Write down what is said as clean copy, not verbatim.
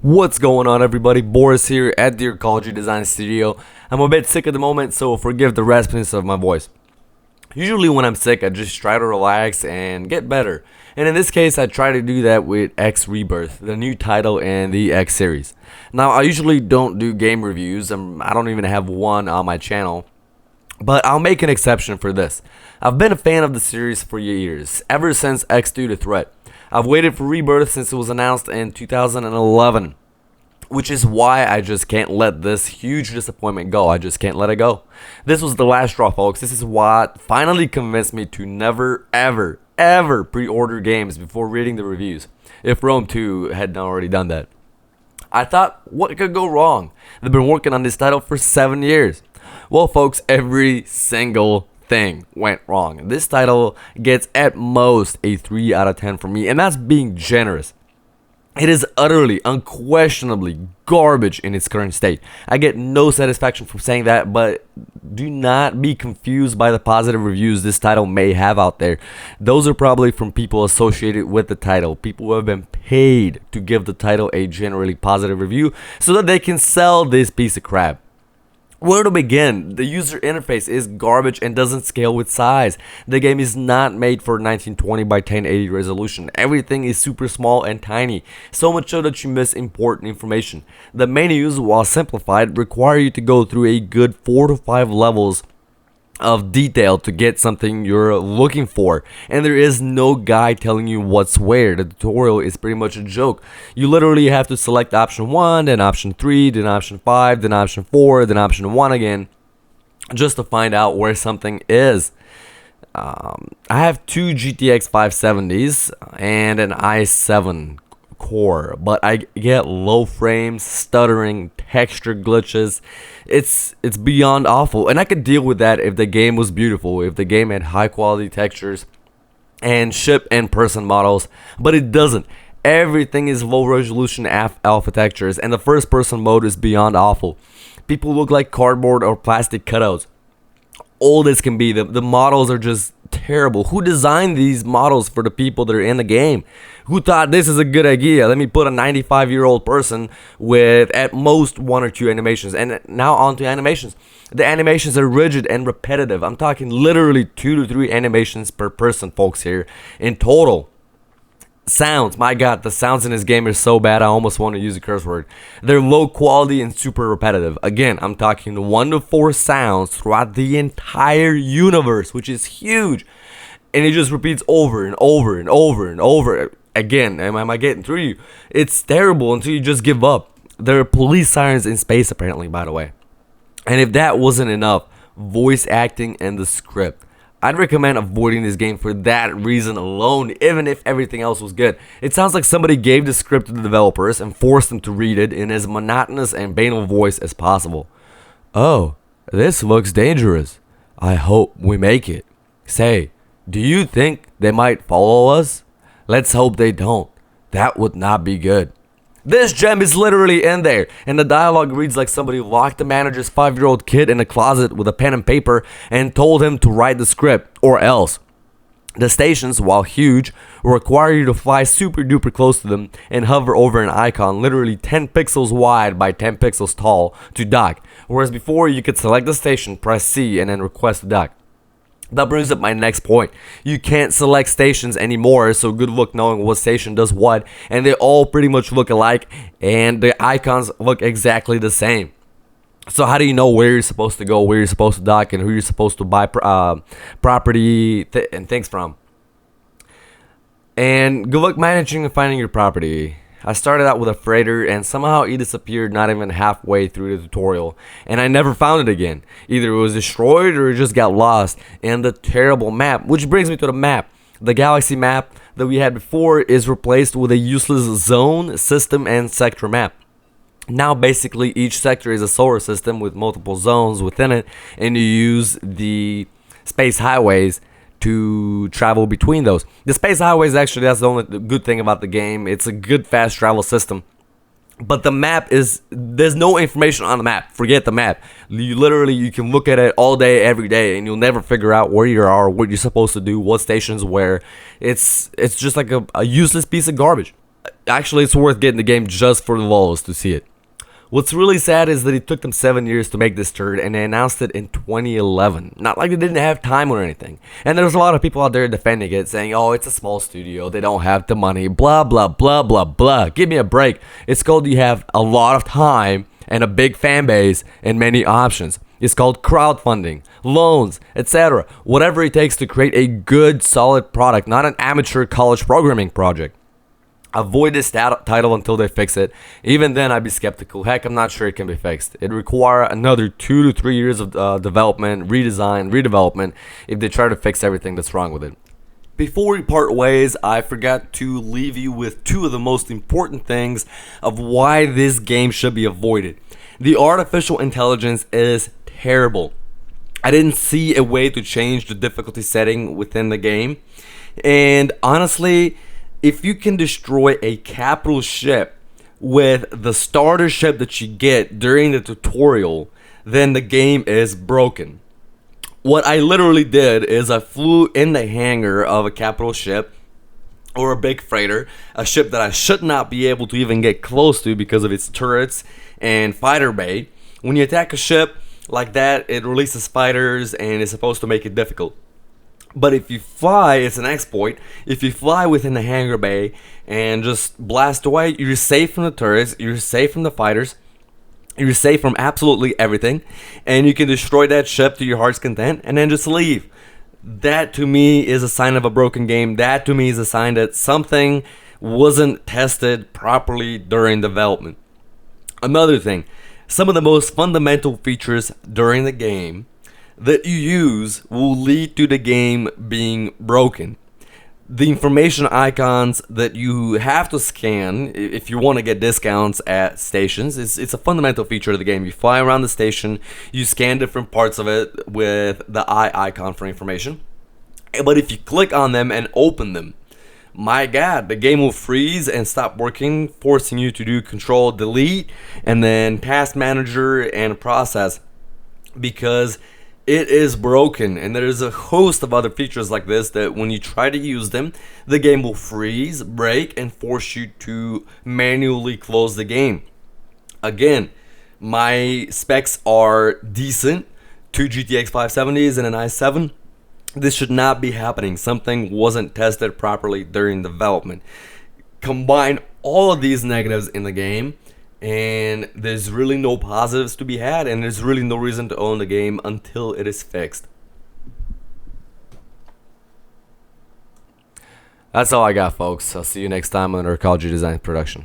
What's going on, everybody? Boris here at the Ecology Design Studio. I'm a bit sick at the moment, so forgive the raspiness of my voice. Usually when I'm sick, I just try to relax and get better. And in this case, I try to do that with X Rebirth, the new title in the X series. Now, I usually don't do game reviews. I don't even have one on my channel. But I'll make an exception for this. I've been a fan of the series for years, ever since X2 The Threat. I've waited for Rebirth since it was announced in 2011, which is why I just can't let this huge disappointment go. I just can't let it go. This was the last straw, folks. This is what finally convinced me to never, ever pre-order games before reading the reviews, if Rome 2 hadn't already done that. I thought, what could go wrong? They've been working on this title for 7 years. Well, folks, every single thing went wrong. This title gets at most a 3 out of 10 for me, and that's being generous. It is utterly, unquestionably garbage in its current state. I get no satisfaction from saying that, but do not be confused by the positive reviews this title may have out there. Those are probably from people associated with the title, people who have been paid to give the title a generally positive review so that they can sell this piece of crap. Where to begin? The user interface is garbage and doesn't scale with size. The game is not made for 1920 by 1080 resolution. Everything is super small and tiny, so much so that you miss important information. The menus, while simplified, require you to go through a good 4 to 5 levels of detail to get something you're looking for, and there is no guide telling you what's where. The tutorial is pretty much a joke. You literally have to select option 1, then option 3, then option 5, then option 4, then option 1 again, just to find out where something is. I have two GTX 570s and an i7 core, but I get low frames, stuttering, texture glitches. It's beyond awful, and I could deal with that if the game was beautiful, if the game had high quality textures and ship and person models, but it doesn't. Everything is low resolution alpha textures, and the first person mode is beyond awful. People look like cardboard or plastic cutouts. Old as can be. The models are just terrible. Who designed these models for the people that are in the game? Who thought this is a good idea? Let me put a 95-year-old person with at most 1 or 2 animations. And now on to animations. The animations are rigid and repetitive. I'm talking literally 2 to 3 animations per person, folks, here in total. Sounds, my god, the sounds in this game are so bad I almost want to use a curse word. They're low quality and super repetitive. Again, I'm talking 1 to 4 sounds throughout the entire universe, which is huge. And it just repeats over and over and over and over. Again, am I getting through you? It's terrible until you just give up. There are police sirens in space, apparently, by the way. And if that wasn't enough, voice acting and the script. I'd recommend avoiding this game for that reason alone, even if everything else was good. It sounds like somebody gave the script to the developers and forced them to read it in as monotonous and banal voice as possible. Oh, this looks dangerous. I hope we make it. Say, do you think they might follow us? Let's hope they don't. That would not be good. This gem is literally in there, and the dialogue reads like somebody locked the manager's 5-year-old kid in a closet with a pen and paper and told him to write the script, or else. The stations, while huge, require you to fly super duper close to them and hover over an icon literally 10 pixels wide by 10 pixels tall to dock, whereas before you could select the station, press C, and then request to dock. That brings up my next point. You can't select stations anymore, so good luck knowing what station does what, and they all pretty much look alike, and the icons look exactly the same. So how do you know where you're supposed to go, where you're supposed to dock, and who you're supposed to buy property and things from? And good luck managing and finding your property. I started out with a freighter and somehow it disappeared not even halfway through the tutorial, and I never found it again. Either it was destroyed or it just got lost in the terrible map, which brings me to the map. The galaxy map that we had before is replaced with a useless zone, system, and sector map. Now basically each sector is a solar system with multiple zones within it, and you use the space highways to travel between those. The space highways, actually, that's the only good thing about the game. It's a good fast travel system. But the map is, there's no information on the map. Forget the map. You can look at it all day, every day, and you'll never figure out where you are, what you're supposed to do, what stations where. It's just like a useless piece of garbage. Actually, it's worth getting the game just for the lulz to see it. What's really sad is that it took them 7 years to make this turd, and they announced it in 2011. Not like they didn't have time or anything. And there's a lot of people out there defending it, saying, oh, it's a small studio, they don't have the money, blah, blah, blah, blah, blah. Give me a break. It's called you have a lot of time and a big fan base and many options. It's called crowdfunding, loans, etc. Whatever it takes to create a good, solid product, not an amateur college programming project. Avoid this title until they fix it. Even then, I'd be skeptical. Heck, I'm not sure it can be fixed. It'd require another 2 to 3 years of development, redesign, redevelopment if they try to fix everything that's wrong with it. Before we part ways, I forgot to leave you with 2 of the most important things of why this game should be avoided. The artificial intelligence is terrible. I didn't see a way to change the difficulty setting within the game. And honestly, if you can destroy a capital ship with the starter ship that you get during the tutorial, then the game is broken. What I literally did is I flew in the hangar of a capital ship or a big freighter, a ship that I should not be able to even get close to because of its turrets and fighter bay. When you attack a ship like that, it releases fighters and is supposed to make it difficult. But if you fly, it's an exploit. If you fly within the hangar bay and just blast away, you're safe from the turrets, you're safe from the fighters, you're safe from absolutely everything, and you can destroy that ship to your heart's content and then just leave. That to me is a sign of a broken game. That to me is a sign that something wasn't tested properly during development. Another thing, some of the most fundamental features during the game that you use will lead to the game being broken. The information icons that you have to scan if you want to get discounts at stations, it's a fundamental feature of the game. You fly around the station, you scan different parts of it with the eye icon for information. But if you click on them and open them, my god, the game will freeze and stop working, forcing you to do Control Delete and then Task Manager and Process, because it is broken. And there's a host of other features like this that when you try to use them, the game will freeze, break, and force you to manually close the game. Again, my specs are decent, 2 GTX 570s and an i7. This should not be happening. Something wasn't tested properly during development. Combine all of these negatives in the game, and there's really no positives to be had, and there's really no reason to own the game until it is fixed. That's all I got, folks. I'll see you next time on our Ecology Design production.